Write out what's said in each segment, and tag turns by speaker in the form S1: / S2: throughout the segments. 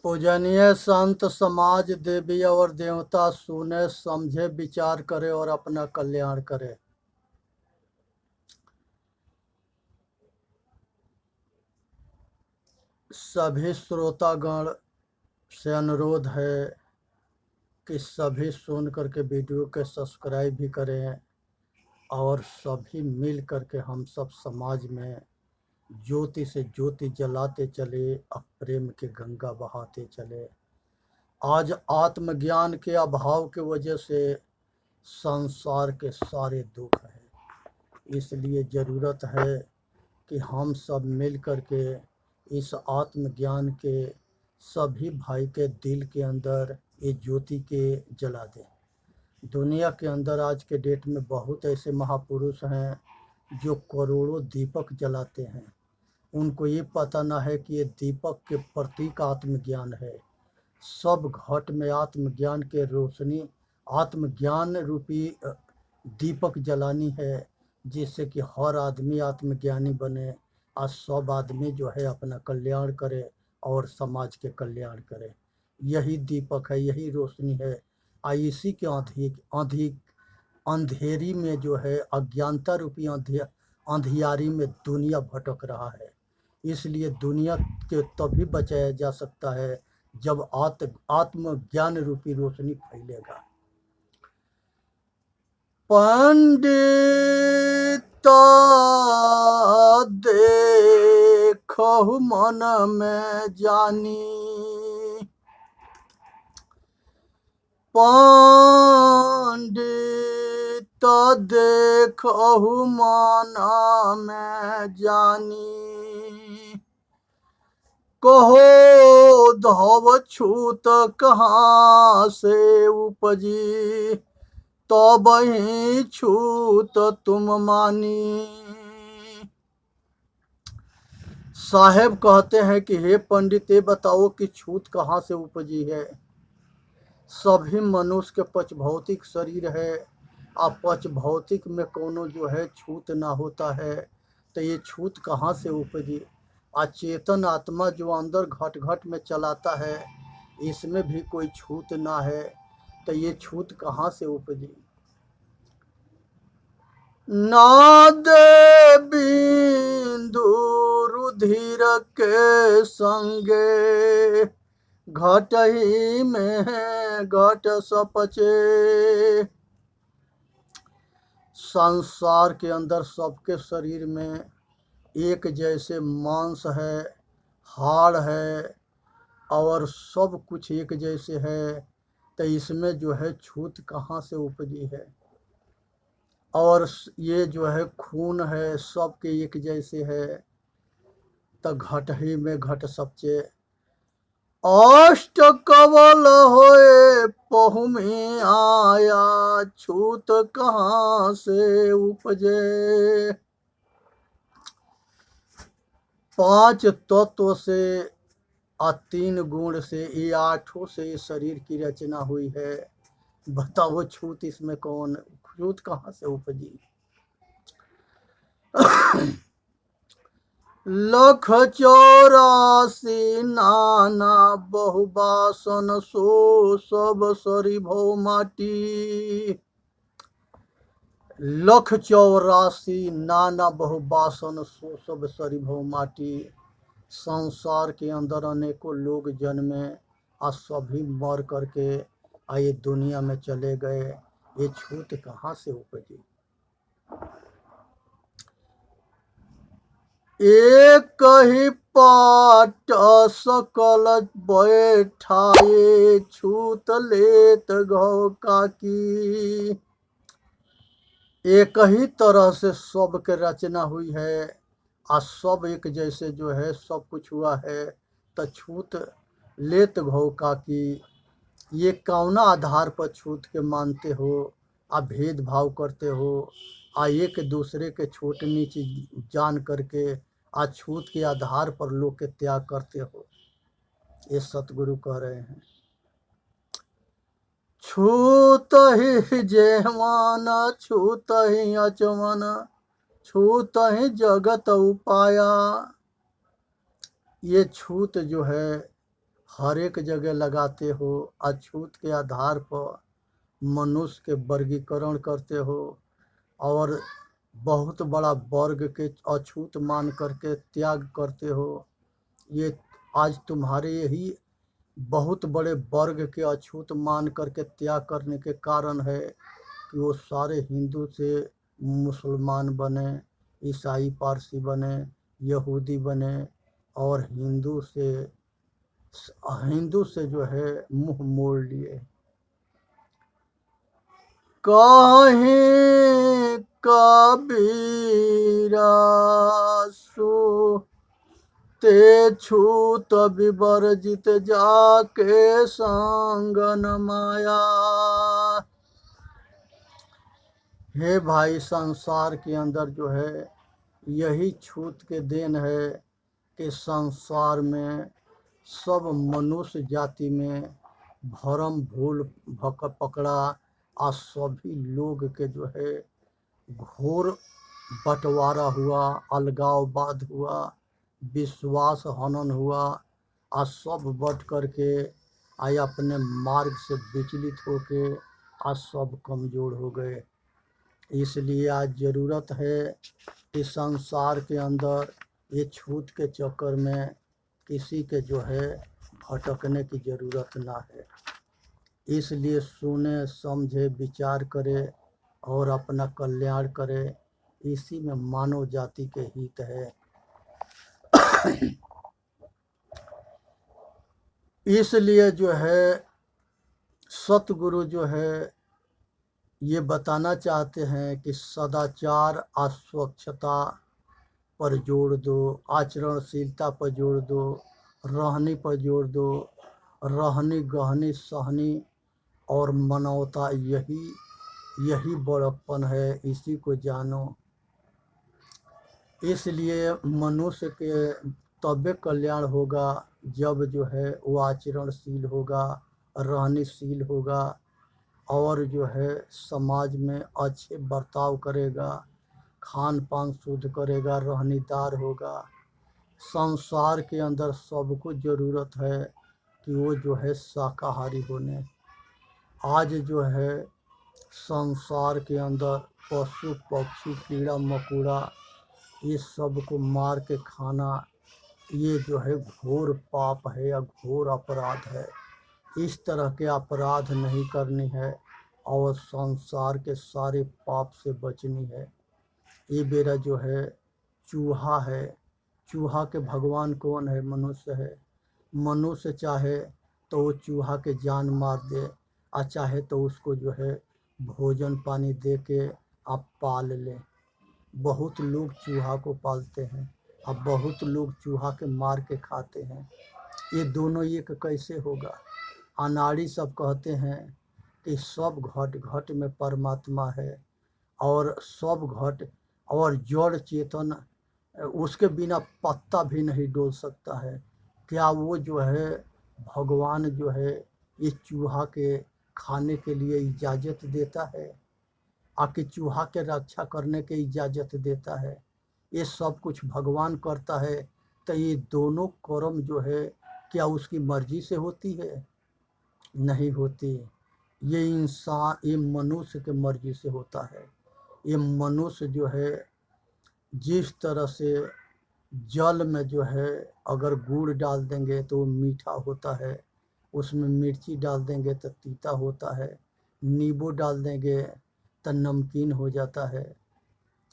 S1: पूजनीय संत समाज देवी और देवता सुने समझे विचार करे और अपना कल्याण करे। सभी श्रोतागण से अनुरोध है कि सभी सुन करके वीडियो के सब्सक्राइब भी करें और सभी मिल करके हम सब समाज में ज्योति से ज्योति जलाते चले, अब प्रेम के गंगा बहाते चले। आज आत्मज्ञान के अभाव के वजह से संसार के सारे दुख है, इसलिए ज़रूरत है कि हम सब मिल करके इस आत्मज्ञान के सभी भाई के दिल के अंदर ये ज्योति के जला दें। दुनिया के अंदर आज के डेट में बहुत ऐसे महापुरुष हैं जो करोड़ों दीपक जलाते हैं, उनको ये पता ना है कि ये दीपक के प्रतीक आत्मज्ञान है। सब घट में आत्मज्ञान के रोशनी, आत्मज्ञान रूपी दीपक जलानी है, जिससे कि हर आदमी आत्मज्ञानी बने और सब आदमी जो है अपना कल्याण करे और समाज के कल्याण करे। यही दीपक है, यही रोशनी है। इसी के अंधेरी में जो है अज्ञानता रूपी अंधियारी में दुनिया भटक रहा है। इसलिए दुनिया के तभी बचाया जा सकता है जब आत्मज्ञान रूपी रोशनी फैलेगा। पंडित देखहु मन में जानी, पंडित देखहु मन में जानी, कहो धव छूत कहाँ से उपजी, तो बही छूत तुम मानी। साहेब कहते हैं कि हे पंडित, ये बताओ कि छूत कहाँ से उपजी है। सभी मनुष्य के पच भौतिक शरीर है, अब पच भौतिक में कोनो जो है छूत ना होता है, तो ये छूत कहाँ से उपजी। अचेतन आत्मा जो अंदर घट घट में चलाता है, इसमें भी कोई छूत ना है, तो ये छूत कहाँ से उपजी। नादे बिंदु रुधिर के संगे, घट ही में घट सपचे। संसार के अंदर सबके शरीर में एक जैसे मांस है, हाड़ है और सब कुछ एक जैसे है, तो इसमें जो है छूत कहाँ से उपजी है। और ये जो है खून है, सबके एक जैसे है, तो घट ही में घट सपचे। अष्ट कवल होए पहुमी आया, छूत कहाँ से उपजे। 5 तत्व से और 3 गुण से, ये 8 से शरीर की रचना हुई है। बताओ छूत इसमें कौन, छूत कहाँ से उपजी। लख 84 नाना बहुबासन, सो सब सरी भौ माटी। 184 नाना बहुबासन, सो सब सरी भौ माटी। संसार के अंदर अनेकों लोग जन्मे और सभी मर करके ये दुनिया में चले गए। ये छूत कहाँ से उपजी। एक ही पाट सकल बैठाए, छूत लेत घौ काकी। एक ही तरह से सब के रचना हुई है और सब एक जैसे जो है सब कुछ हुआ है, तो छूत लेत घौ काकी। ये कौना आधार पर छूत के मानते हो, आप भेदभाव करते हो, एक दूसरे के छोट नीच जान करके आज छूत के आधार पर लोग के त्याग करते हो। ये सतगुरु कह रहे हैं। छूत ही जेहमान, छूत ही अचमन, छूत ही जगत उपाया। ये छूत जो है हर एक जगह लगाते हो, अछूत के आधार पर मनुष्य के वर्गीकरण करते हो और बहुत बड़ा वर्ग के अछूत मान करके त्याग करते हो। ये आज तुम्हारे यही बहुत बड़े वर्ग के अछूत मान करके त्याग करने के कारण है कि वो सारे हिंदू से मुसलमान बने, ईसाई पारसी बने, यहूदी बने और हिंदू से जो है मुंह मोड़ लिए। कहीं कबीरा सो ते छूत विवर्जित जाके संगन माया। हे भाई, संसार के अंदर जो है यही छूत के देन है कि संसार में सब मनुष्य जाति में भरम भूल पकड़ा और सभी लोग के जो है घोर बंटवारा हुआ, अलगाववाद हुआ, विश्वास हनन हुआ और सब बट करके आए अपने मार्ग से विचलित होके आज सब कमज़ोर हो गए। इसलिए आज ज़रूरत है कि संसार के अंदर ये छूत के चक्कर में किसी के जो है भटकने की ज़रूरत ना है। इसलिए सुने, समझे, विचार करे और अपना कल्याण करे, इसी में मानव जाति के हित है। इसलिए जो है सतगुरु जो है ये बताना चाहते हैं कि सदाचार और स्वच्छता पर जोर दो, आचरणशीलता पर जोर दो, रहनी पर जोर दो, रहनी गहनी सहनी और मानवता, यही बड़प्पन है, इसी को जानो। इसलिए मनुष्य के तब कल्याण होगा जब जो है वो आचरणशील होगा, रहनीशील होगा और जो है समाज में अच्छे बर्ताव करेगा, खान पान शुद्ध करेगा, रहनीदार होगा। संसार के अंदर सबको ज़रूरत है कि वो जो है शाकाहारी होने। आज जो है संसार के अंदर पशु पक्षी कीड़ा मकोड़ा ये सब को मार के खाना, ये जो है घोर पाप है या घोर अपराध है। इस तरह के अपराध नहीं करनी है और संसार के सारे पाप से बचनी है। ये मेरा जो है चूहा है, चूहा के भगवान कौन है? मनुष्य है। मनुष्य चाहे तो वो चूहा के जान मार दे और चाहे तो उसको जो है भोजन पानी दे के आप पाल लें। बहुत लोग चूहा को पालते हैं और बहुत लोग चूहा के मार के खाते हैं। ये दोनों एक कैसे होगा? अनाड़ी सब कहते हैं कि सब घट घट में परमात्मा है और सब घट और जड़ चेतन उसके बिना पत्ता भी नहीं डोल सकता है। क्या वो जो है भगवान जो है इस चूहा के खाने के लिए इजाज़त देता है? आके चूहा के रक्षा करने की इजाज़त देता है? ये सब कुछ भगवान करता है तो ये दोनों कर्म जो है क्या उसकी मर्जी से होती है? नहीं होती। ये मनुष्य के मर्जी से होता है। ये मनुष्य जो है जिस तरह से जल में जो है अगर गुड़ डाल देंगे तो वो मीठा होता है, उसमें मिर्ची डाल देंगे तो तीता होता है, नींबू डाल देंगे तो नमकीन हो जाता है,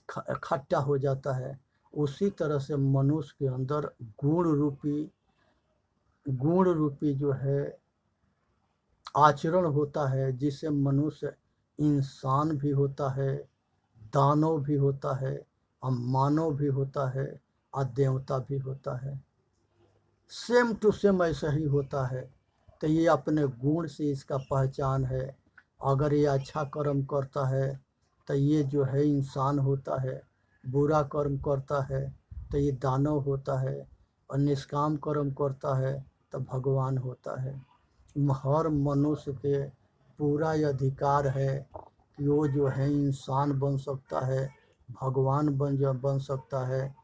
S1: खट्टा हो जाता है। उसी तरह से मनुष्य के अंदर गुण रूपी जो है आचरण होता है, जिससे मनुष्य इंसान भी होता है, दानव भी होता है और मानव भी होता है और देवता भी होता है। सेम टू सेम ऐसा ही होता है। तो ये अपने गुण से इसका पहचान है। अगर ये अच्छा कर्म करता है तो ये जो है इंसान होता है, बुरा कर्म करता है तो ये दानव होता है और निष्काम कर्म करता है तो भगवान होता है। हर मनुष्य के पूरा अधिकार है कि वो जो है इंसान बन सकता है, भगवान बन सकता है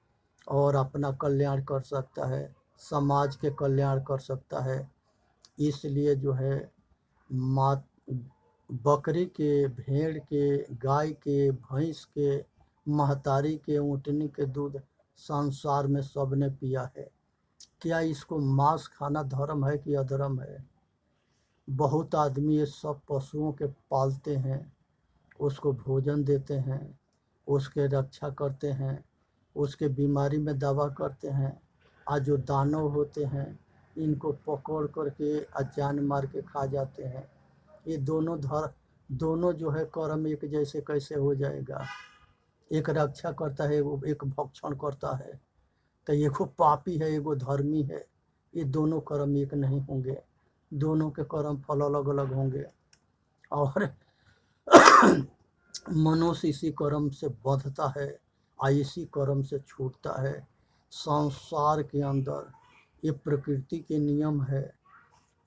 S1: और अपना कल्याण कर सकता है, समाज के कल्याण कर सकता है। इसलिए जो है माँ बकरी के, भेड़ के, गाय के, भैंस के, महतारी के, ऊँटनी के दूध संसार में सबने पिया है। क्या इसको मांस खाना धर्म है कि अधर्म है? बहुत आदमी ये सब पशुओं के पालते हैं, उसको भोजन देते हैं, उसके रक्षा करते हैं, उसके बीमारी में दवा करते हैं। आज जो दानव होते हैं इनको पकड़ करके जान मार के खा जाते हैं। ये दोनों जो है कर्म एक जैसे कैसे हो जाएगा? एक रक्षा करता है, वो एक भक्षण करता है, तो एगो पापी है, एगो धर्मी है। ये दोनों कर्म एक नहीं होंगे, दोनों के कर्म फल अलग अलग होंगे। और मनुष्य इसी कर्म से बंधता है और इसी कर्म से छूटता है। संसार के अंदर ये प्रकृति के नियम है।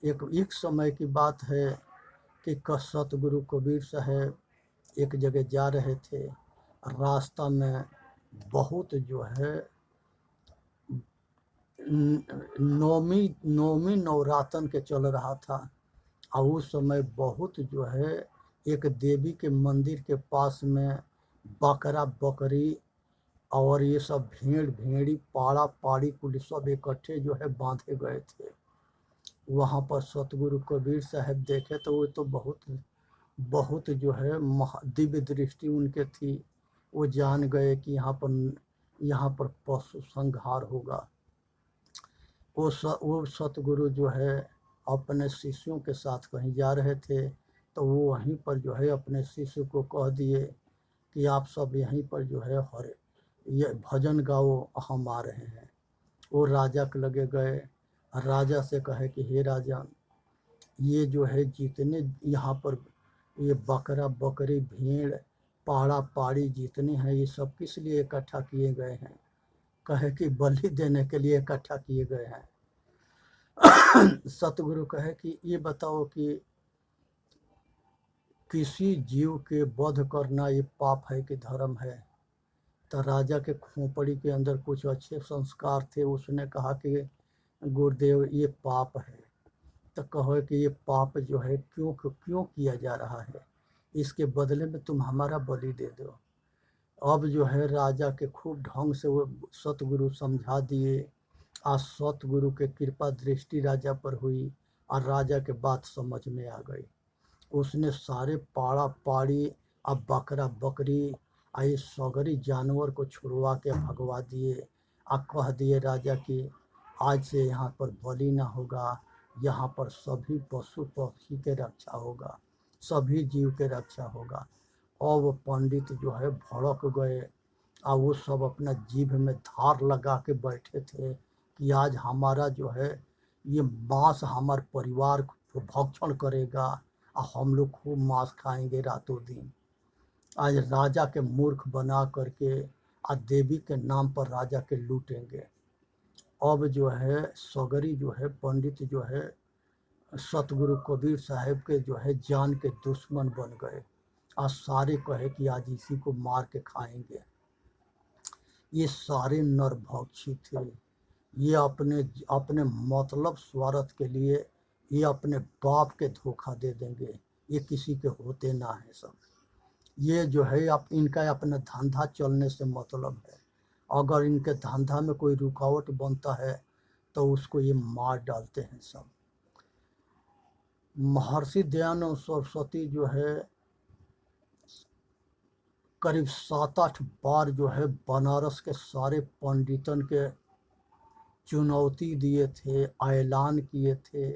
S1: एक समय की बात है कि सतगुरु कबीर साहब एक जगह जा रहे थे। रास्ता में बहुत जो है नौमी नवरातन के चल रहा था, और उस समय बहुत जो है एक देवी के मंदिर के पास में बकरा बकरी और ये सब भेड़ भेड़ी पाड़ा पाड़ी कुल सब इकट्ठे जो है बांधे गए थे। वहाँ पर सतगुरु कबीर साहब देखे तो वो तो बहुत जो है दिव्य दृष्टि उनके थी। वो जान गए कि यहाँ पर पशु संहार होगा। वो सतगुरु जो है अपने शिष्यों के साथ कहीं जा रहे थे, तो वो वहीं पर जो है अपने शिष्य को कह दिए कि आप सब यहीं पर जो है ये भजन गाओ, हम आ रहे हैं। वो राजा के लगे गए, राजा से कहे कि हे राजन, ये जो है जितने यहाँ पर ये बकरा बकरी भेड़ पाड़ा पाड़ी जितने हैं ये सब किस लिए इकट्ठा किए गए हैं? कहे कि बलि देने के लिए इकट्ठा किए गए हैं। सतगुरु कहे कि ये बताओ कि किसी जीव के वध करना ये पाप है कि धर्म है? तो राजा के खोपड़ी के अंदर कुछ अच्छे संस्कार थे, उसने कहा कि गुरुदेव ये पाप है। तो कहो कि ये पाप जो है क्यों किया जा रहा है, इसके बदले में तुम हमारा बलि दे दो। अब जो है राजा के खूब ढंग से वो सतगुरु समझा दिए, आज सतगुरु के कृपा दृष्टि राजा पर हुई और राजा के बात समझ में आ गई। उसने सारे पाड़ा पाड़ी अब बकरा बकरी आई सगरी जानवर को छुड़वा के भगवा दिए और कह दिए राजा की आज से यहाँ पर बलि ना होगा, यहाँ पर सभी पशु पक्षी के रक्षा होगा, सभी जीव के रक्षा होगा। और वो पंडित जो है भड़क गए और वो सब अपना जीभ में धार लगा के बैठे थे कि आज हमारा जो है ये मांस हमारे परिवार को भक्षण करेगा और हम लोग खूब मांस खाएंगे रातों दिन। आज राजा के मूर्ख बना करके आज देवी के नाम पर राजा के लूटेंगे। अब जो है सगरी जो है पंडित जो है सतगुरु कबीर साहब के जो है जान के दुश्मन बन गए। आज सारे कहे कि आज इसी को मार के खाएंगे। ये सारे नरभक्षी थे, ये अपने मतलब स्वार्थ के लिए ये अपने बाप के धोखा दे देंगे, ये किसी के होते ना है सब। ये जो है इनका अपना धंधा चलने से मतलब है। अगर इनके धंधा में कोई रुकावट बनता है तो उसको ये मार डालते हैं सब। महर्षि दयानंद सरस्वती जो है करीब 7-8 बार जो है बनारस के सारे पंडितन के चुनौती दिए थे, ऐलान किए थे,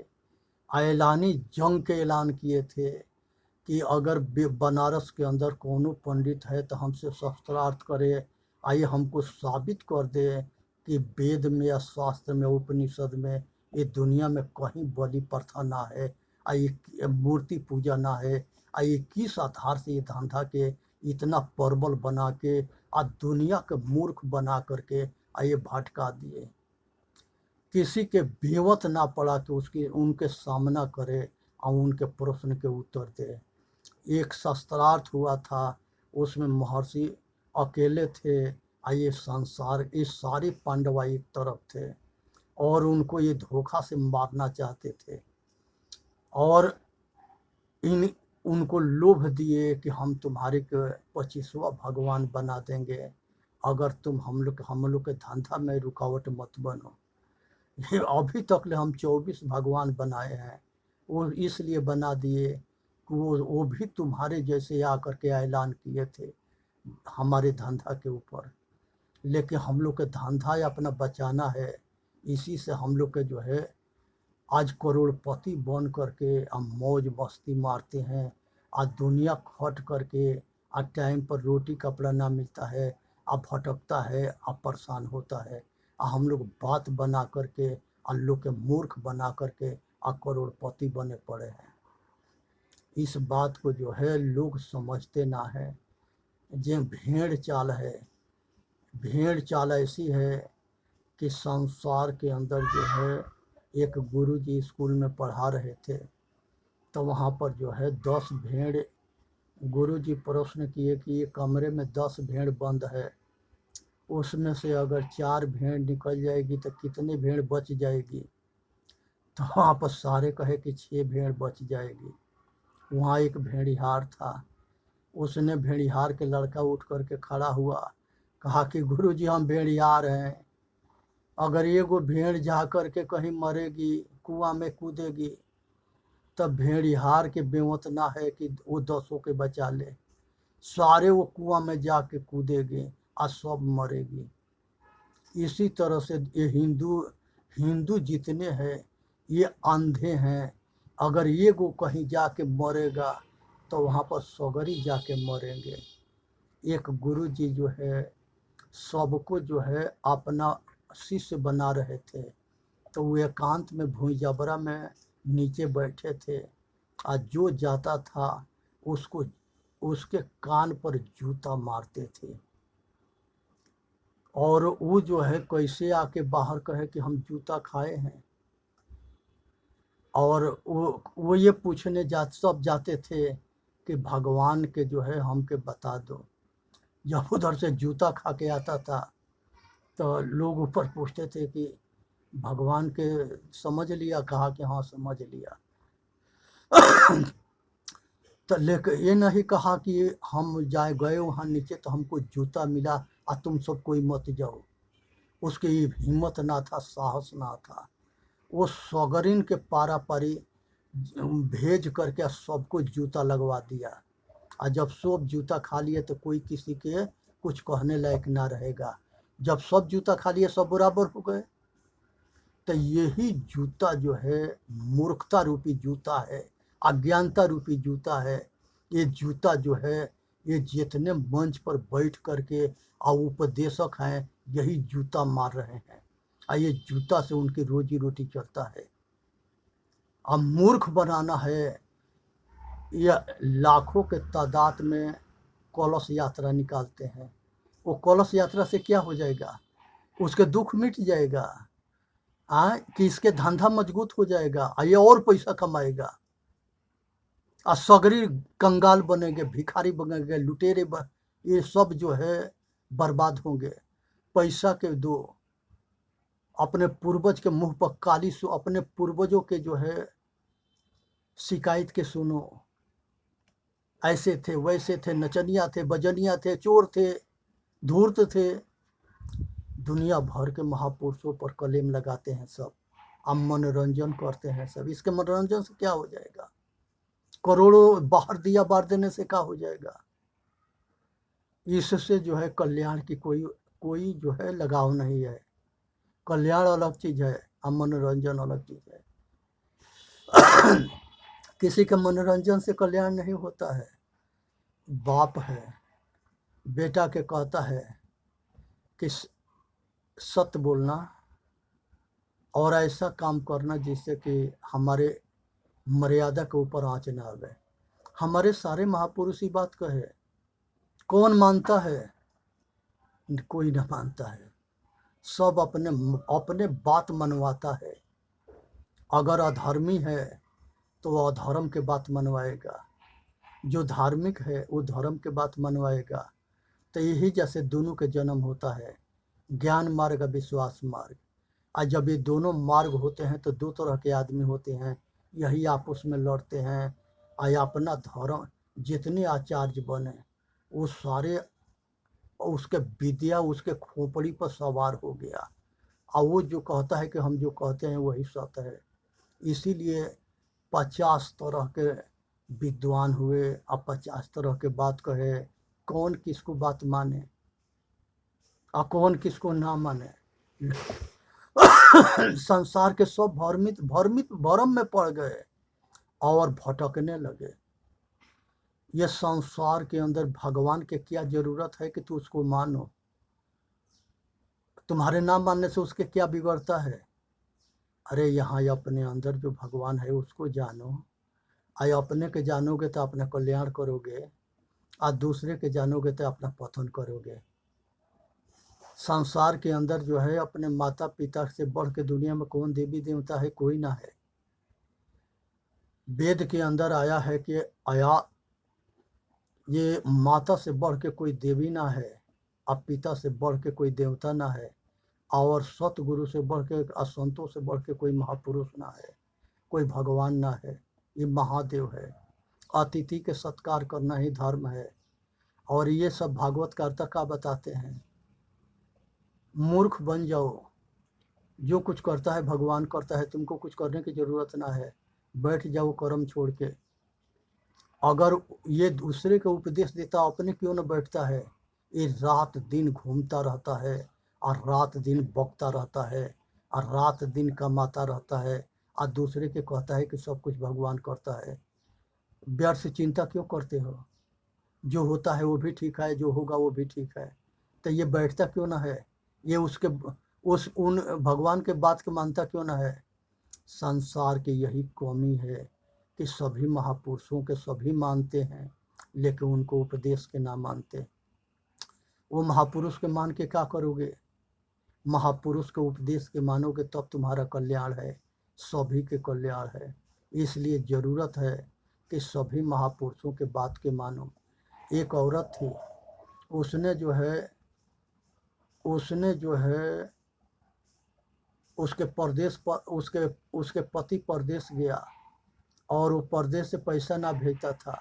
S1: ऐलानी जंग के ऐलान किए थे कि अगर बनारस के अंदर कोनो पंडित है तो हमसे शस्त्रार्थ करे, आइए हमको साबित कर दे कि वेद में या शास्त्र में उपनिषद में ये दुनिया में कहीं बलि प्रथा ना है, आइए मूर्ति पूजा ना है, आइए किस आधार से ये धंधा के इतना प्रबल बना के आज दुनिया के मूर्ख बना करके आइए भटका दिए। किसी के बेवत ना पड़ा कि उनके सामना करे और उनके प्रश्न के उत्तर दे। एक शस्त्रार्थ हुआ था, उसमें महर्षि अकेले थे, ये संसार ये सारे पांडवा एक तरफ थे और उनको ये धोखा से मारना चाहते थे। और इन उनको लोभ दिए कि हम तुम्हारे के 25वां भगवान बना देंगे अगर तुम हम लोग के धंधा में रुकावट मत बनो। ये अभी तक ले हम 24 भगवान बनाए हैं, वो इसलिए बना दिए कि वो भी तुम्हारे जैसे आकर के ऐलान किए थे हमारे धंधा के ऊपर, लेकिन हम लोग के धंधा अपना बचाना है। इसी से हम लोग के जो है आज करोड़पति बन करके हम मौज मस्ती मारते हैं। आज दुनिया खट करके आज टाइम पर रोटी कपड़ा ना मिलता है, अब भटकता है, अब परेशान होता है। हम लोग बात बना करके और लोग के मूर्ख बना करके करोड़पति बने पड़े हैं। इस बात को जो है लोग समझते ना है। जो भेड़ चाल है, भेड़ चाल ऐसी है कि संसार के अंदर जो है एक गुरुजी स्कूल में पढ़ा रहे थे, तो वहाँ पर जो है 10 भेड़, गुरुजी प्रश्न किए कि ये कमरे में 10 भेड़ बंद है, उसमें से अगर 4 भेड़ निकल जाएगी तो कितनी भेड़ बच जाएगी? तो वहाँ पर सारे कहे कि 6 भेड़ बच जाएगी। वहाँ एक भेड़िहार था, उसने भेड़िहार के लड़का उठ करके खड़ा हुआ, कहा कि गुरुजी हम भेड़िहार हैं, अगर एगो भेड़ जा कर के कहीं मरेगी, कुआं में कूदेगी, तब भेड़िहार के बेवत ना है कि वो 10 के बचा ले, सारे वो कुआं में जाके कूदेगी और सब मरेगी। इसी तरह से ये हिंदू जितने हैं ये अंधे हैं, अगर ये को कहीं जाके मरेगा तो वहाँ पर सगरी जाके मरेंगे। एक गुरु जी जो है सबको जो है अपना शिष्य बना रहे थे, तो वो एकांत में भुइंजबरा में नीचे बैठे थे, और जो जाता था उसको उसके कान पर जूता मारते थे। और वो जो है कैसे आके बाहर कहे कि हम जूता खाए हैं। और वो ये पूछने सब जाते थे कि भगवान के जो है हमके बता दो। जब उधर से जूता खा के आता था तो लोग ऊपर पूछते थे कि भगवान के समझ लिया? कहा कि हाँ समझ लिया। तो लेकिन ये नहीं कहा कि हम जाए गए वहाँ नीचे तो हमको जूता मिला और तुम सब कोई मत जाओ। उसकी हिम्मत ना था, साहस ना था। वो सगरिन के पारा पारी भेज करके सबको जूता लगवा दिया, और जब सब जूता खा लिए तो कोई किसी के कुछ कहने लायक ना रहेगा। जब सब जूता खा लिए सब बराबर हो गए। तो यही जूता जो है मूर्खता रूपी जूता है, अज्ञानता रूपी जूता है। ये जूता जो है ये जितने मंच पर बैठ करके और उपदेशक हैं यही जूता मार रहे हैं, और ये जूता से उनकी रोजी रोटी चलता है। अब मूर्ख बनाना है। यह लाखों के तादाद में कलश यात्रा निकालते हैं। वो कलश यात्रा से क्या हो जाएगा? उसके दुख मिट जाएगा, कि इसके धंधा मजबूत हो जाएगा, ये और पैसा कमाएगा, और सगरी कंगाल बनेंगे, भिखारी बनेंगे, लुटेरे ये सब जो है बर्बाद होंगे। पैसा के दो, अपने पूर्वज के मुंह पर काली सो, अपने पूर्वजों के जो है शिकायत के सुनो, ऐसे थे वैसे थे, नचनिया थे, बजनिया थे, चोर थे, धूर्त थे। दुनिया भर के महापुरुषों पर कलेम लगाते हैं सब, अब मनोरंजन करते हैं सब। इसके मनोरंजन से क्या हो जाएगा? करोड़ों बाहर दिया बार देने से क्या हो जाएगा? इससे जो है कल्याण की कोई जो है लगाव नहीं है। कल्याण अलग चीज है और मनोरंजन अलग चीज है। किसी के मनोरंजन से कल्याण नहीं होता है। बाप है बेटा के कहता है कि सत्य बोलना और ऐसा काम करना जिससे कि हमारे मर्यादा के ऊपर आंच ना आवे। हमारे सारे महापुरुष ही बात कहे, कौन मानता है? कोई ना मानता है। सब अपने अपने बात मनवाता है। अगर अधर्मी है तो वो अधर्म के बात मनवाएगा, जो धार्मिक है वो धर्म के बात मनवाएगा। तो यही जैसे दोनों के जन्म होता है, ज्ञान मार्ग विश्वास मार्ग। और जब ये दोनों मार्ग होते हैं तो दो तरह के आदमी होते हैं, यही आपस में लड़ते हैं। आया अपना धर्म जितने आचार्य बने वो सारे उसके विद्या उसके खोपड़ी पर सवार हो गया, और वो जो कहता है कि हम जो कहते हैं वही सत्य है। इसीलिए 50 तरह के विद्वान हुए, अब 50 तरह के बात कहे, कौन किसको बात माने और कौन किसको ना माने। संसार के सब भ्रमित भ्रमित भ्रम में पड़ गए और भटकने लगे। ये संसार के अंदर भगवान के क्या जरूरत है कि तू उसको मानो? तुम्हारे ना मानने से उसके क्या बिगड़ता है? अरे यहाँ अपने अंदर जो भगवान है उसको जानो। आय अपने के जानोगे तो अपना कल्याण करोगे, और दूसरे के जानोगे तो अपना पतन करोगे। संसार के अंदर जो है अपने माता पिता से बढ़ के दुनिया में कौन देवी देवता है? कोई ना है। वेद के अंदर आया है कि आया ये माता से बढ़ के कोई देवी ना है, अब पिता से बढ़ के कोई देवता ना है, और सतगुरु से बढ़ के असंतों से बढ़ के कोई महापुरुष ना है, कोई भगवान ना है। ये महादेव है। अतिथि के सत्कार करना ही धर्म है। और ये सब भागवत कर्ता का बताते हैं। मूर्ख बन जाओ, जो कुछ करता है भगवान करता है, तुमको कुछ करने की जरूरत ना है। बैठ जाओ कर्म छोड़ के। अगर ये दूसरे को उपदेश देता अपने क्यों न बैठता है? ये रात दिन घूमता रहता है और रात दिन बकता रहता है और रात दिन कमाता रहता है और दूसरे के कहता है कि सब कुछ भगवान करता है। व्यर्थ चिंता क्यों करते हो? जो होता है वो भी ठीक है, जो होगा वो भी ठीक है। तो ये बैठता क्यों ना है? ये उसके उन भगवान के बात के मानता क्यों ना है? संसार की यही कमी है कि सभी महापुरुषों के सभी मानते हैं, लेकिन उनको उपदेश के ना मानते। वो महापुरुष के मान के क्या करोगे? महापुरुष के उपदेश के मानोगे तब तुम्हारा कल्याण है, सभी के कल्याण है। इसलिए जरूरत है कि सभी महापुरुषों के बात के मानो। एक औरत थी, उसने जो है उसके परदेश पर उसके पति परदेश गया और वो परदेश से पैसा ना भेजता था।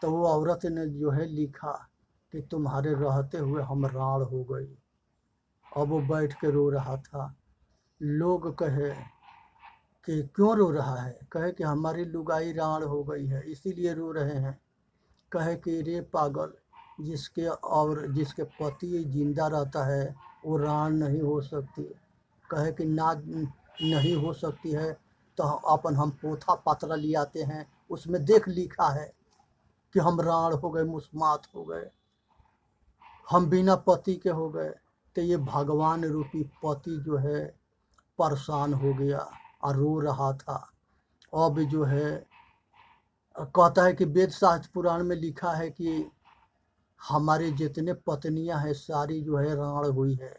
S1: तो वो औरत ने जो है लिखा कि तुम्हारे रहते हुए हम राण हो गई। अब वो बैठ के रो रहा था। लोग कहे कि क्यों रो रहा है? कहे कि हमारी लुगाई राण हो गई है इसीलिए रो रहे हैं। कहे कि रे पागल, जिसके पति जिंदा रहता है वो राण नहीं हो सकती। कहे कि ना नहीं हो सकती है तो अपन हम पोथा पात्रा ले आते हैं, उसमें देख लिखा है कि हम राण हो गए, मुस्मात हो गए, हम बिना पति के हो गए। तो ये भगवान रूपी पति जो है परेशान हो गया और रो रहा था। अब जो है कहता है कि वेद शास्त्र पुराण में लिखा है कि हमारे जितने पत्नियां हैं सारी जो है राण हुई है।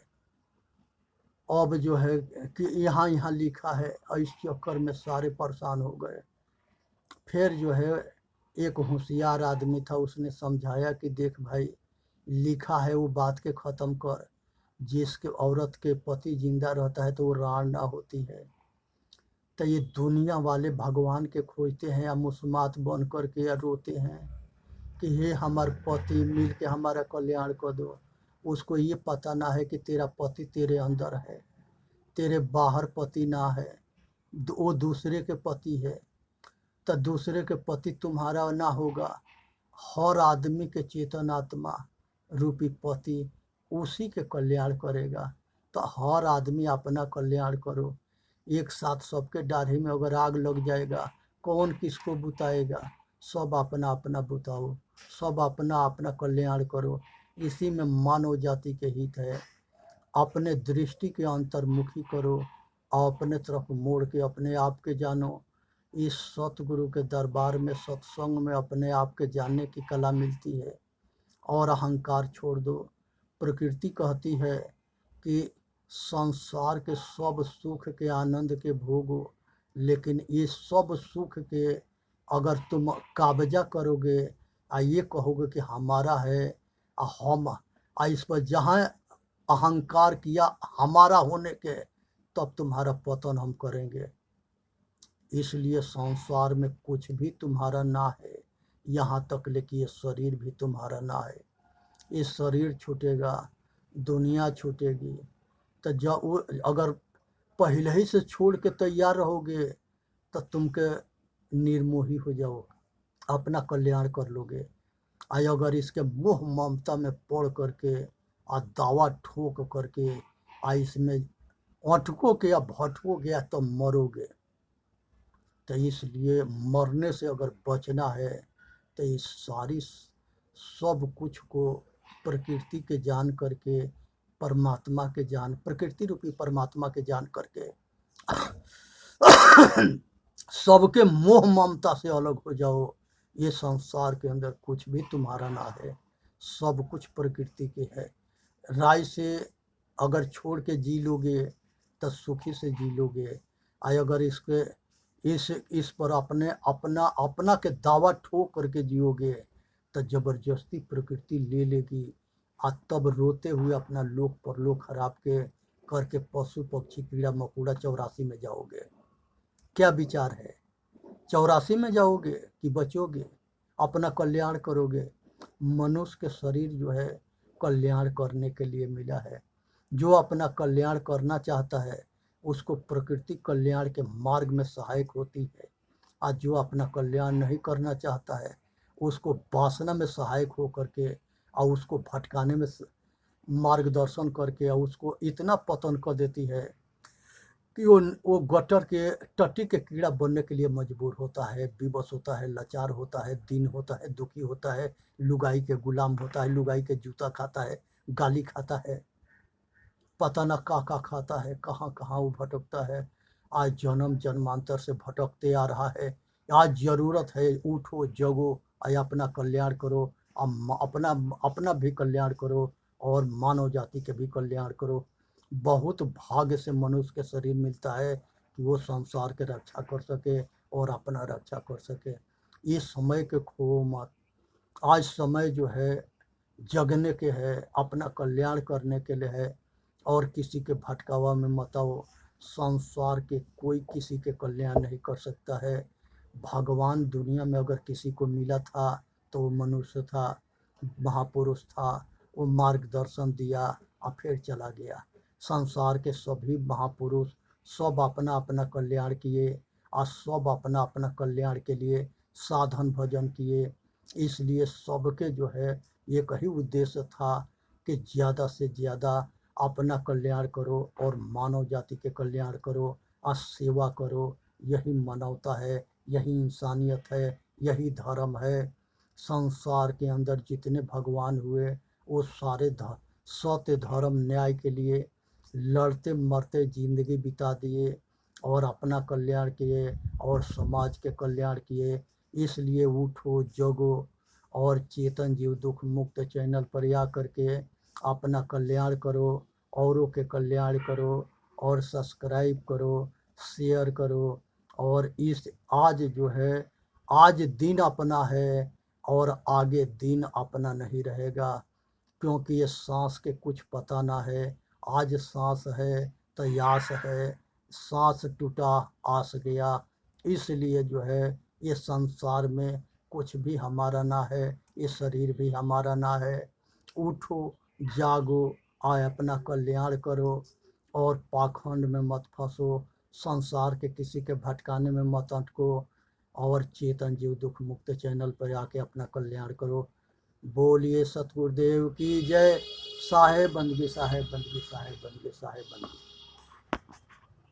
S1: अब जो है कि यहाँ लिखा है, इस चक्कर में सारे परेशान हो गए। फिर जो है एक होशियार आदमी था, उसने समझाया कि देख भाई, लिखा है वो बात के ख़त्म कर। जिसके औरत के पति जिंदा रहता है तो वो राण ना होती है। तो ये दुनिया वाले भगवान के खोजते हैं या मुस्मात बन कर के या रोते हैं कि हे हमार पति मिल के हमारा कल्याण कर दो। उसको ये पता ना है कि तेरा पति तेरे अंदर है, तेरे बाहर पति ना है, वो दूसरे के पति है। तो दूसरे के पति तुम्हारा ना होगा। हर आदमी के चेतन आत्मा रूपी पति उसी के कल्याण करेगा। तो हर आदमी अपना कल्याण करो। एक साथ सबके दाढ़ी में अगर आग लग जाएगा, कौन किसको बुताएगा? सब अपना अपना बुताओ, सब अपना अपना कल्याण करो। इसी में मानव जाति के हित है। अपने दृष्टि के अंतर्मुखी करो और अपने तरफ मोड़ के अपने आप के जानो। इस सतगुरु के दरबार में सत्संग में अपने आप के जानने की कला मिलती है। और अहंकार छोड़ दो। प्रकृति कहती है कि संसार के सब सुख के आनंद के भोगो, लेकिन ये सब सुख के अगर तुम काबजा करोगे और ये कहोगे कि हमारा है, हम इस पर जहाँ अहंकार किया हमारा होने के, तब तुम्हारा पतन हम करेंगे। इसलिए संसार में कुछ भी तुम्हारा ना है, यहाँ तक ले कि ये शरीर भी तुम्हारा ना है। ये शरीर छूटेगा, दुनिया छूटेगी, तो जब अगर पहले ही से छोड़ के तैयार रहोगे तो तुमके निर्मोही हो जाओ, अपना कल्याण कर लोगे। आई अगर इसके मोह ममता में पड़ करके आ दावा ठोक करके आ इसमें अटकोगे या भटकोगे या तो मरोगे। तो इसलिए मरने से अगर बचना है तो इस सारी सब कुछ को प्रकृति के जान करके, परमात्मा के जान, प्रकृति रूपी परमात्मा के जान करके सबके मोह ममता से अलग हो जाओ। ये संसार के अंदर कुछ भी तुम्हारा ना है, सब कुछ प्रकृति के है। राय से अगर छोड़ के जी लोगे तो सुखी से जी लोगे। आय अगर इस पर अपना के दावा ठोक करके जियोगे तो जबरदस्ती प्रकृति ले लेगी। तब रोते हुए अपना लोक परलोक खराब के करके पशु पक्षी कीड़ा मकोड़ा 84 में जाओगे। क्या विचार है? 84 में जाओगे कि बचोगे, अपना कल्याण करोगे? मनुष्य के शरीर जो है कल्याण करने के लिए मिला है। जो अपना कल्याण करना चाहता है उसको प्रकृति कल्याण के मार्ग में सहायक होती है, और जो अपना कल्याण नहीं करना चाहता है उसको वासना में सहायक हो करके और उसको भटकाने में मार्गदर्शन करके और उसको इतना पतन कर देती है कि वो गटर के टट्टी के कीड़ा बनने के लिए मजबूर होता है, विवश होता है, लाचार होता है, दीन होता है, दुखी होता है, लुगाई के गुलाम होता है, लुगाई के जूता खाता है, गाली खाता है, पता न का खाता है, कहाँ कहाँ वो भटकता है। आज जन्म जन्मांतर से भटकते आ रहा है। आज जरूरत है उठो जगो और अपना कल्याण करो, अपना अपना भी कल्याण करो और मानव जाति के भी कल्याण करो। बहुत भाग्य से मनुष्य के शरीर मिलता है कि वो संसार के रक्षा कर सके और अपना रक्षा कर सके। ये समय के खो मत। आज समय जो है जगने के है, अपना कल्याण करने के लिए है, और किसी के भटकावा में मत आओ। संसार के कोई किसी के कल्याण नहीं कर सकता है। भगवान दुनिया में अगर किसी को मिला था तो वो मनुष्य था, महापुरुष था, वो मार्गदर्शन दिया और फिर चला गया। संसार के सभी महापुरुष सब अपना अपना कल्याण किए और सब अपना अपना कल्याण के लिए साधन भजन किए। इसलिए सबके जो है एक ही उद्देश्य था कि ज़्यादा से ज़्यादा अपना कल्याण करो और मानव जाति के कल्याण करो और सेवा करो। यही मानवता है, यही इंसानियत है, यही धर्म है। संसार के अंदर जितने भगवान हुए वो सारे सत्य धर्म न्याय के लिए लड़ते मरते जिंदगी बिता दिए और अपना कल्याण किए और समाज के कल्याण किए। इसलिए उठो जगो और चेतन जीव दुख मुक्त चैनल पर आ करके अपना कल्याण करो, औरों के कल्याण करो और सब्सक्राइब करो, शेयर करो। और इस आज जो है आज दिन अपना है और आगे दिन अपना नहीं रहेगा, क्योंकि ये सांस के कुछ पता ना है। आज सांस है तो यास है, सांस टूटा आस गया। इसलिए जो है ये संसार में कुछ भी हमारा ना है, ये शरीर भी हमारा ना है। उठो जागो आए अपना कल्याण करो और पाखंड में मत फंसो, संसार के किसी के भटकाने में मत अटको और चेतन जीव दुख मुक्त चैनल पर आके अपना कल्याण करो। बोलिए सतगुरुदेव की जय। साहेब बंदगी, साहेब बंदगी, साहेब बंदगी, साहेब बंदगी।